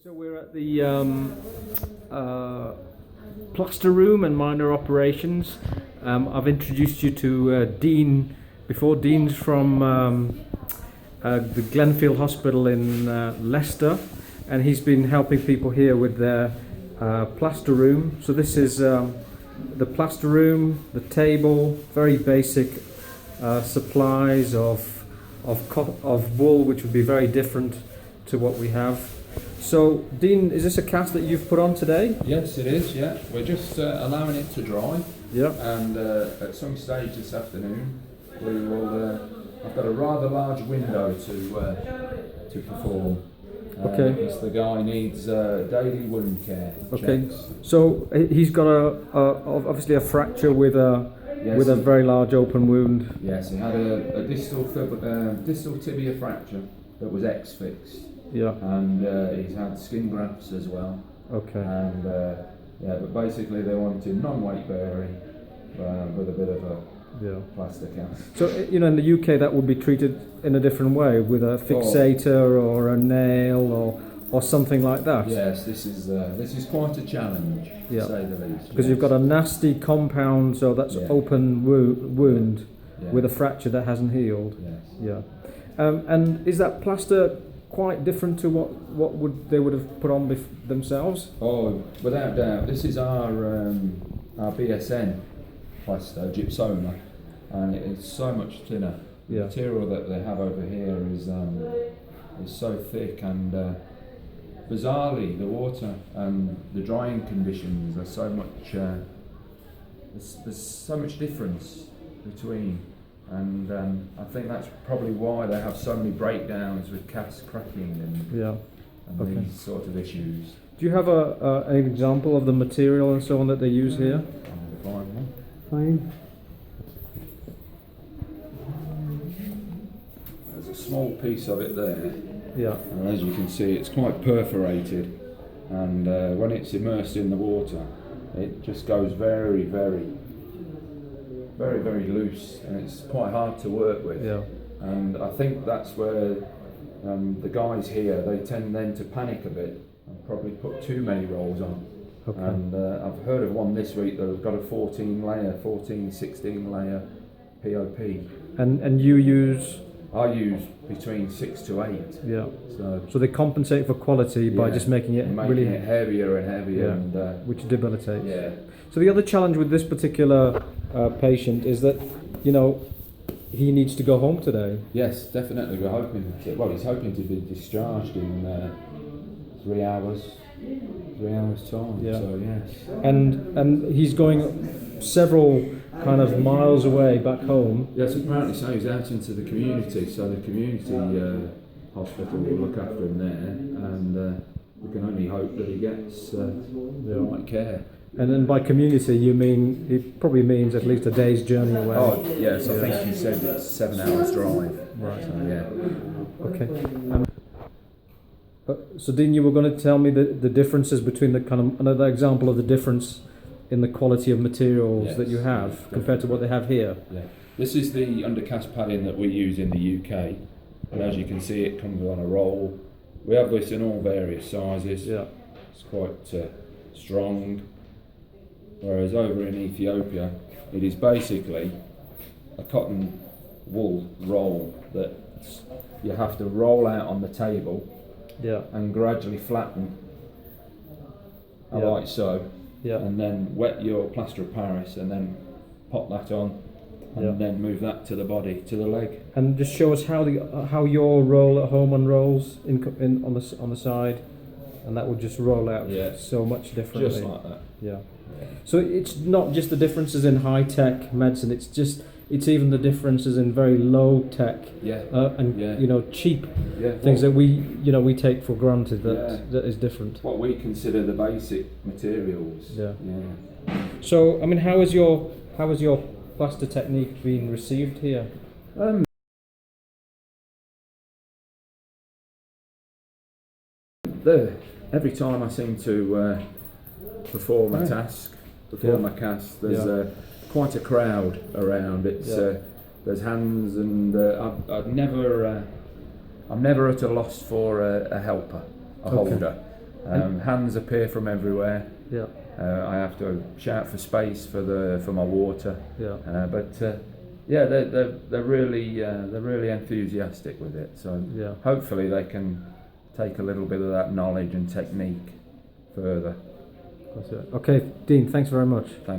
So we're at the plaster room and minor operations. I've introduced you to Dean before. Dean's from the Glenfield Hospital in Leicester, and he's been helping people here with their plaster room. So this is the plaster room, the table, very basic supplies of wool, which would be very different to what we have. So, Dean, is this a cast that you've put on today? Yes, it is, yeah. We're just allowing it to dry. Yeah. And at some stage this afternoon, we will. I've got a rather large window to perform. Okay. Because the guy needs daily wound care. Okay. Checks. So he's got obviously a fracture with a very large open wound. Yes, he had a distal tibia fracture that was X-fixed. Yeah. And he's had skin grafts as well. Okay. And but basically they wanted non-weight bearing with a bit of a plaster cast. So in the UK that would be treated in a different way with a fixator or a nail or something like that. Yes, this is quite a challenge, to say the least. Because you've got a nasty compound, so that's open wound with a fracture that hasn't healed. Yes. Yeah. And is that plaster quite different to what they would have put on themselves? Oh, without doubt. This is our BSN plaster, gypsoma, and it's so much thinner. The material that they have over here is so thick, and bizarrely the water and the drying conditions are so much. There's so much difference between. And I think that's probably why they have so many breakdowns with casts cracking and these sort of issues. Do you have an example of the material and so on that they use here? Fine. There's a small piece of it there. Yeah. And as you can see, it's quite perforated, and when it's immersed in the water, it just goes very, very loose, and it's quite hard to work with. Yeah. And I think that's where the guys here, they tend then to panic a bit and probably put too many rolls on. Okay. And I've heard of one this week that has got a 16 layer POP. And you use? I use between 6 to 8. Yeah. So they compensate for quality by just making it heavier and heavier, and which debilitates. Yeah. So the other challenge with this particular patient is that, he needs to go home today. Yes, definitely. We're hoping he's hoping to be discharged in 3 hours. 3 hours time. Yeah. So yes. And he's going several kind of miles away back home. Yes, apparently so. He's out into the community, so the community hospital will look after him there, and we can only hope that he gets the right care. And then by community, you mean, it probably means at least a day's journey away. Oh, yes, I think he said it's 7 hours drive. Right. So, yeah. Okay. So Dean, you were going to tell me the differences between the kind of, another example of the difference in the quality of materials that you have compared to what they have here. Yeah. This is the undercast padding that we use in the UK. And as you can see, it comes on a roll. We have this in all various sizes. Yeah. It's quite strong. Whereas over in Ethiopia, it is basically a cotton wool roll that you have to roll out on the table and gradually flatten like so, and then wet your plaster of Paris and then pop that on and then move that to the body, to the leg. And just show us how your roll at home unrolls on the side, and that will just roll out so much differently. Just like that. Yeah. So it's not just the differences in high-tech medicine, it's even the differences in very low-tech and cheap things that we take for granted that is different. What we consider the basic materials. Yeah. So I mean, how has your plaster technique been received here? Every time I seem to perform a task, a cast, there's quite a crowd around. There's hands, and I'm never at a loss for a helper, a holder. Hands appear from everywhere. Yeah. I have to shout for space for my water. Yeah. Yeah, they're really enthusiastic with it. So yeah. hopefully they can take a little bit of that knowledge and technique further. Okay, Dean, thanks very much. Thank